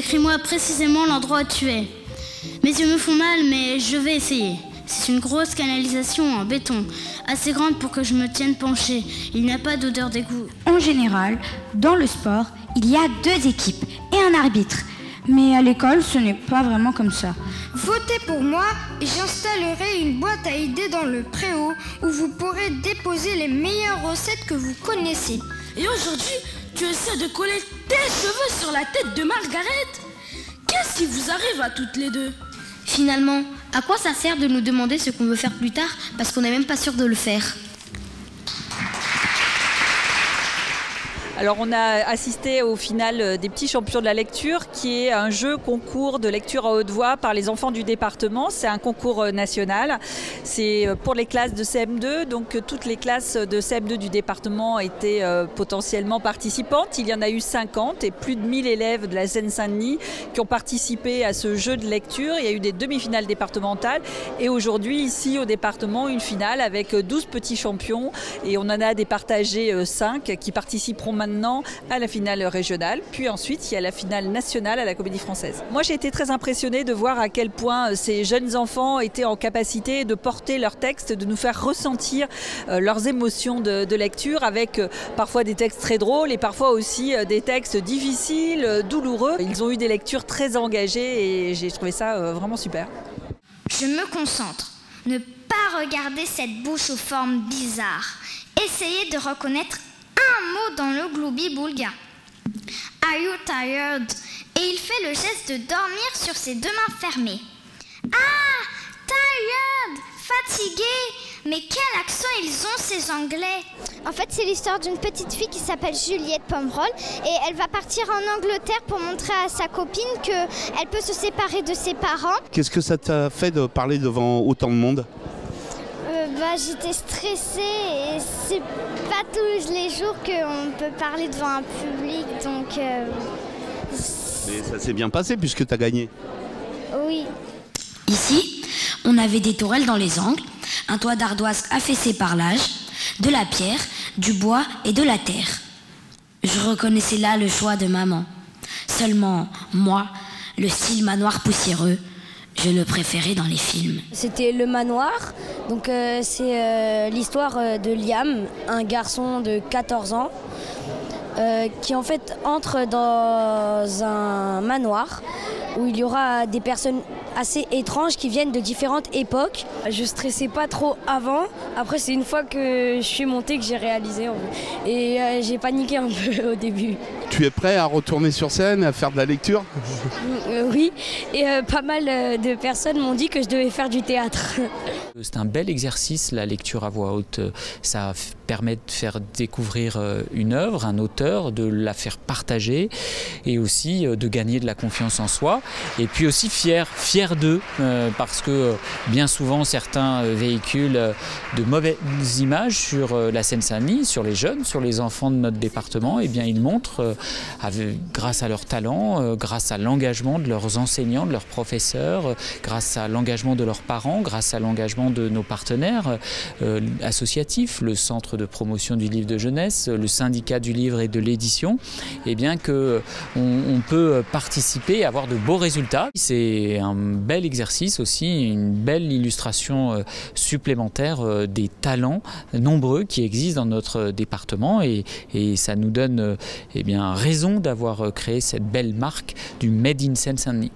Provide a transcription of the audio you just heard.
Décris-moi précisément l'endroit où tu es. Mes yeux me font mal, mais je vais essayer. C'est une grosse canalisation en béton, assez grande pour que je me tienne penchée. Il n'y a pas d'odeur d'égout. En général, dans le sport, il y a 2 équipes et un arbitre. Mais à l'école, ce n'est pas vraiment comme ça. Votez pour moi et j'installerai une boîte à idées dans le préau où vous pourrez déposer les meilleures recettes que vous connaissez. Et aujourd'hui, tu essaies de coller tes cheveux sur la tête de Margaret? Qu'est-ce qui vous arrive à toutes les deux? Finalement, à quoi ça sert de nous demander ce qu'on veut faire plus tard parce qu'on n'est même pas sûr de le faire? Alors on a assisté au final des petits champions de la lecture qui est un jeu concours de lecture à haute voix par les enfants du département. C'est un concours national. C'est pour les classes de CM2. Donc toutes les classes de CM2 du département étaient potentiellement participantes. Il y en a eu 50 et plus de 1000 élèves de la Seine-Saint-Denis qui ont participé à ce jeu de lecture. Il y a eu des demi-finales départementales et aujourd'hui ici au département une finale avec 12 petits champions et on en a départagé 5 qui participeront maintenant à la finale régionale, puis ensuite il y a la finale nationale à la Comédie Française. Moi j'ai été très impressionnée de voir à quel point ces jeunes enfants étaient en capacité de porter leurs textes, de nous faire ressentir leurs émotions de lecture avec parfois des textes très drôles et parfois aussi des textes difficiles, douloureux. Ils ont eu des lectures très engagées et j'ai trouvé ça vraiment super. Je me concentre. Ne pas regarder cette bouche aux formes bizarres. Essayez de reconnaître un mot dans le gloubi-boulga. Are you tired? Et il fait le geste de dormir sur ses 2 mains fermées. Ah, tired, fatigué. Mais quel accent ils ont ces Anglais? En fait, c'est l'histoire d'une petite fille qui s'appelle Juliette Pomerol et elle va partir en Angleterre pour montrer à sa copine qu'elle peut se séparer de ses parents. Qu'est-ce que ça t'a fait de parler devant autant de monde? J'étais stressée et c'est pas tous les jours qu'on peut parler devant un public, donc... Mais ça s'est bien passé puisque tu as gagné. Oui. Ici, on avait des tourelles dans les angles, un toit d'ardoise affaissé par l'âge, de la pierre, du bois et de la terre. Je reconnaissais là le choix de maman. Seulement, moi, le style manoir poussiéreux, je le préférais dans les films. C'était le manoir, donc c'est l'histoire de Liam, un garçon de 14 ans, qui en fait entre dans un manoir où il y aura des personnes assez étranges qui viennent de différentes époques. Je stressais pas trop avant, après c'est une fois que je suis montée que j'ai réalisé et j'ai paniqué un peu au début. Tu es prêt à retourner sur scène, à faire de la lecture? Oui, et pas mal de personnes m'ont dit que je devais faire du théâtre. C'est un bel exercice, la lecture à voix haute. Ça permet de faire découvrir une œuvre, un auteur, de la faire partager et aussi de gagner de la confiance en soi. Et puis aussi fier d'eux, parce que bien souvent certains véhiculent de mauvaises images sur la Seine-Saint-Denis, sur les jeunes, sur les enfants de notre département. Et bien ils montrent, grâce à leur talent, grâce à l'engagement de leurs enseignants, de leurs professeurs, grâce à l'engagement de leurs parents, grâce à l'engagement de nos partenaires associatifs, le Centre de promotion du livre de jeunesse, le syndicat du livre et de l'édition, et bien qu'on peut participer et avoir de beaux résultats. C'est un bel exercice aussi, une belle illustration supplémentaire des talents nombreux qui existent dans notre département et ça nous donne raison d'avoir créé cette belle marque du Made in Seine-Saint-Denis.